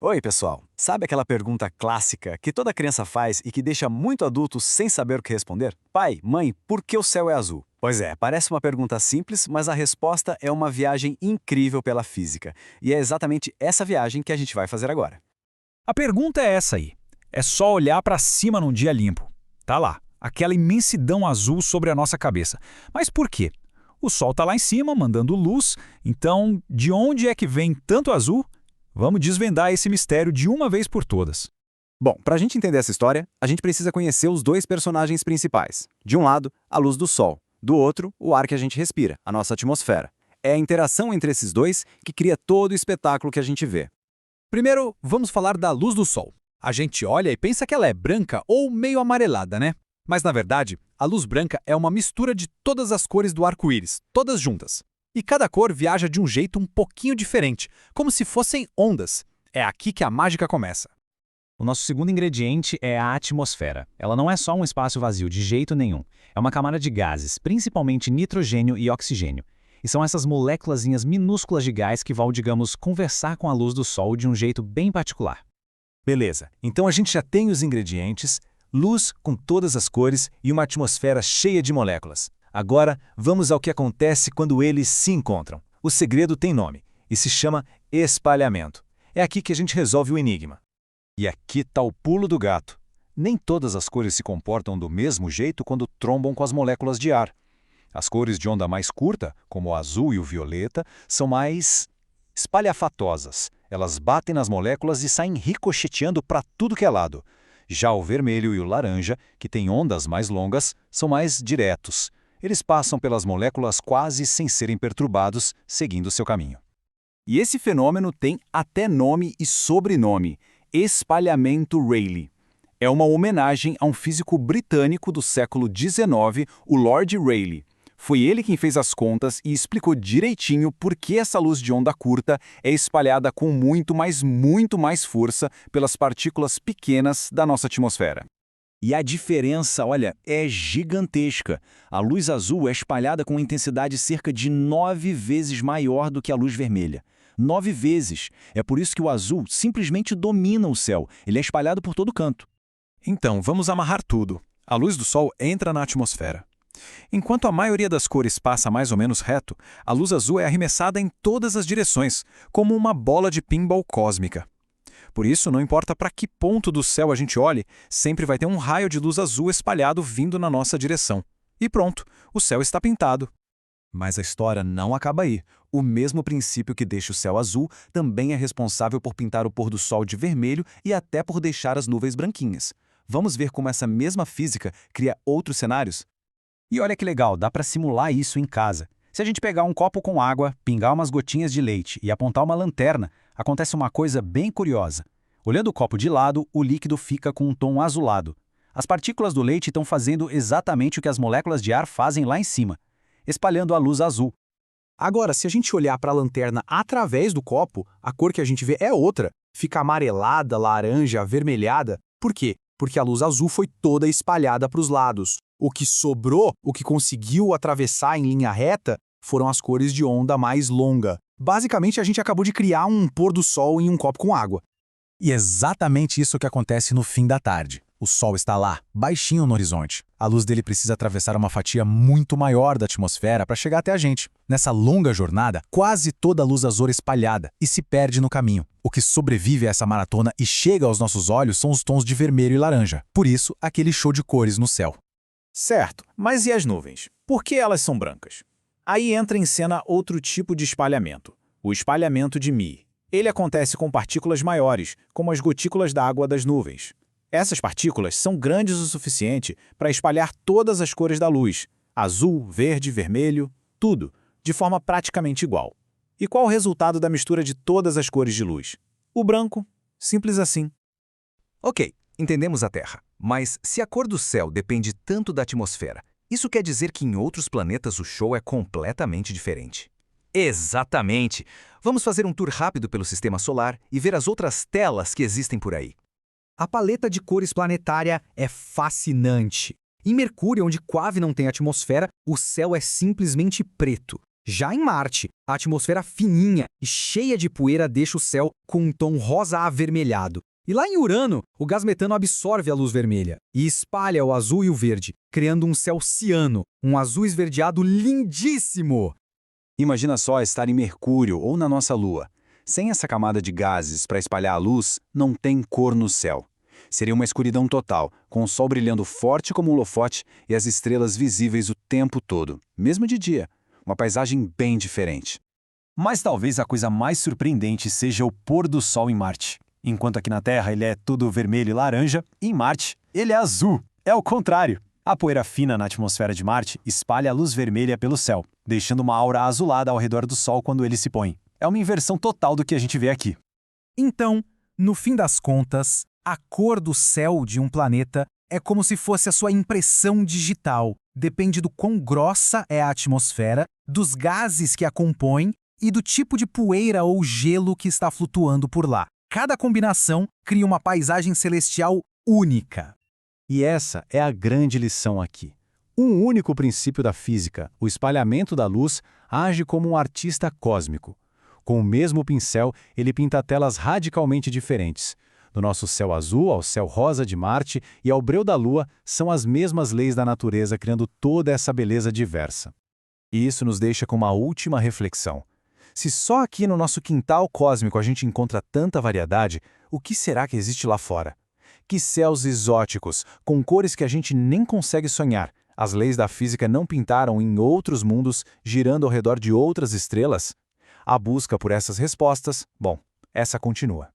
Oi, pessoal. Sabe aquela pergunta clássica que toda criança faz e que deixa muito adulto sem saber o que responder? Pai, mãe, por que o céu é azul? Pois é, parece uma pergunta simples, mas a resposta é uma viagem incrível pela física. E é exatamente essa viagem que a gente vai fazer agora. A pergunta é essa aí. É só olhar para cima num dia limpo. Tá lá, aquela imensidão azul sobre a nossa cabeça. Mas por quê? O Sol tá lá em cima, mandando luz, então de onde é que vem tanto azul? Vamos desvendar esse mistério de uma vez por todas. Bom, para a gente entender essa história, a gente precisa conhecer os dois personagens principais. De um lado, a luz do Sol. Do outro, o ar que a gente respira, a nossa atmosfera. É a interação entre esses dois que cria todo o espetáculo que a gente vê. Primeiro, vamos falar da luz do Sol. A gente olha e pensa que ela é branca ou meio amarelada, né? Mas na verdade, a luz branca é uma mistura de todas as cores do arco-íris, todas juntas. E cada cor viaja de um jeito um pouquinho diferente, como se fossem ondas. É aqui que a mágica começa. O nosso segundo ingrediente é a atmosfera. Ela não é só um espaço vazio de jeito nenhum. É uma camada de gases, principalmente nitrogênio e oxigênio. E são essas moléculazinhas minúsculas de gás que vão, digamos, conversar com a luz do Sol de um jeito bem particular. Beleza, então a gente já tem os ingredientes, luz com todas as cores e uma atmosfera cheia de moléculas. Agora, vamos ao que acontece quando eles se encontram. O segredo tem nome e se chama espalhamento. É aqui que a gente resolve o enigma. E aqui está o pulo do gato. Nem todas as cores se comportam do mesmo jeito quando trombam com as moléculas de ar. As cores de onda mais curta, como o azul e o violeta, são mais espalhafatosas. Elas batem nas moléculas e saem ricocheteando para tudo que é lado. Já o vermelho e o laranja, que têm ondas mais longas, são mais diretos. Eles passam pelas moléculas quase sem serem perturbados, seguindo seu caminho. E esse fenômeno tem até nome e sobrenome: espalhamento Rayleigh. É uma homenagem a um físico britânico do século XIX, o Lord Rayleigh. Foi ele quem fez as contas e explicou direitinho por que essa luz de onda curta é espalhada com muito mais força pelas partículas pequenas da nossa atmosfera. E a diferença, olha, é gigantesca. A luz azul é espalhada com uma intensidade cerca de 9 vezes maior do que a luz vermelha. 9 vezes. É por isso que o azul simplesmente domina o céu. Ele é espalhado por todo canto. Então, vamos amarrar tudo. A luz do Sol entra na atmosfera. Enquanto a maioria das cores passa mais ou menos reto, a luz azul é arremessada em todas as direções, como uma bola de pinball cósmica. Por isso, não importa para que ponto do céu a gente olhe, sempre vai ter um raio de luz azul espalhado vindo na nossa direção. E pronto, o céu está pintado. Mas a história não acaba aí. O mesmo princípio que deixa o céu azul também é responsável por pintar o pôr do sol de vermelho e até por deixar as nuvens branquinhas. Vamos ver como essa mesma física cria outros cenários? E olha que legal, dá para simular isso em casa. Se a gente pegar um copo com água, pingar umas gotinhas de leite e apontar uma lanterna, acontece uma coisa bem curiosa. Olhando o copo de lado, o líquido fica com um tom azulado. As partículas do leite estão fazendo exatamente o que as moléculas de ar fazem lá em cima, espalhando a luz azul. Agora, se a gente olhar para a lanterna através do copo, a cor que a gente vê é outra. Fica amarelada, laranja, avermelhada. Por quê? Porque a luz azul foi toda espalhada para os lados. O que sobrou, o que conseguiu atravessar em linha reta, foram as cores de onda mais longa. Basicamente, a gente acabou de criar um pôr do sol em um copo com água. E é exatamente isso que acontece no fim da tarde. O Sol está lá, baixinho no horizonte. A luz dele precisa atravessar uma fatia muito maior da atmosfera para chegar até a gente. Nessa longa jornada, quase toda a luz azul é espalhada e se perde no caminho. O que sobrevive a essa maratona e chega aos nossos olhos são os tons de vermelho e laranja. Por isso, aquele show de cores no céu. Certo, mas e as nuvens? Por que elas são brancas? Aí entra em cena outro tipo de espalhamento, o espalhamento de Mie. Ele acontece com partículas maiores, como as gotículas d'água das nuvens. Essas partículas são grandes o suficiente para espalhar todas as cores da luz, azul, verde, vermelho, tudo, de forma praticamente igual. E qual o resultado da mistura de todas as cores de luz? O branco, simples assim. Ok, entendemos a Terra, mas se a cor do céu depende tanto da atmosfera, isso quer dizer que em outros planetas o show é completamente diferente. Exatamente! Vamos fazer um tour rápido pelo Sistema Solar e ver as outras telas que existem por aí. A paleta de cores planetária é fascinante. Em Mercúrio, onde quase não tem atmosfera, o céu é simplesmente preto. Já em Marte, a atmosfera fininha e cheia de poeira deixa o céu com um tom rosa avermelhado. E lá em Urano, o gás metano absorve a luz vermelha e espalha o azul e o verde, criando um céu ciano, um azul esverdeado lindíssimo! Imagina só estar em Mercúrio ou na nossa Lua. Sem essa camada de gases para espalhar a luz, não tem cor no céu. Seria uma escuridão total, com o sol brilhando forte como um holofote e as estrelas visíveis o tempo todo, mesmo de dia. Uma paisagem bem diferente. Mas talvez a coisa mais surpreendente seja o pôr do sol em Marte. Enquanto aqui na Terra ele é todo vermelho e laranja, em Marte ele é azul. É o contrário. A poeira fina na atmosfera de Marte espalha a luz vermelha pelo céu, deixando uma aura azulada ao redor do Sol quando ele se põe. É uma inversão total do que a gente vê aqui. Então, no fim das contas, a cor do céu de um planeta é como se fosse a sua impressão digital. Depende do quão grossa é a atmosfera, dos gases que a compõem e do tipo de poeira ou gelo que está flutuando por lá. Cada combinação cria uma paisagem celestial única. E essa é a grande lição aqui. Um único princípio da física, o espalhamento da luz, age como um artista cósmico. Com o mesmo pincel, ele pinta telas radicalmente diferentes. Do nosso céu azul ao céu rosa de Marte e ao breu da Lua, são as mesmas leis da natureza criando toda essa beleza diversa. E isso nos deixa com uma última reflexão. Se só aqui no nosso quintal cósmico a gente encontra tanta variedade, o que será que existe lá fora? Que céus exóticos, com cores que a gente nem consegue sonhar, as leis da física não pintaram em outros mundos, girando ao redor de outras estrelas? A busca por essas respostas, bom, essa continua.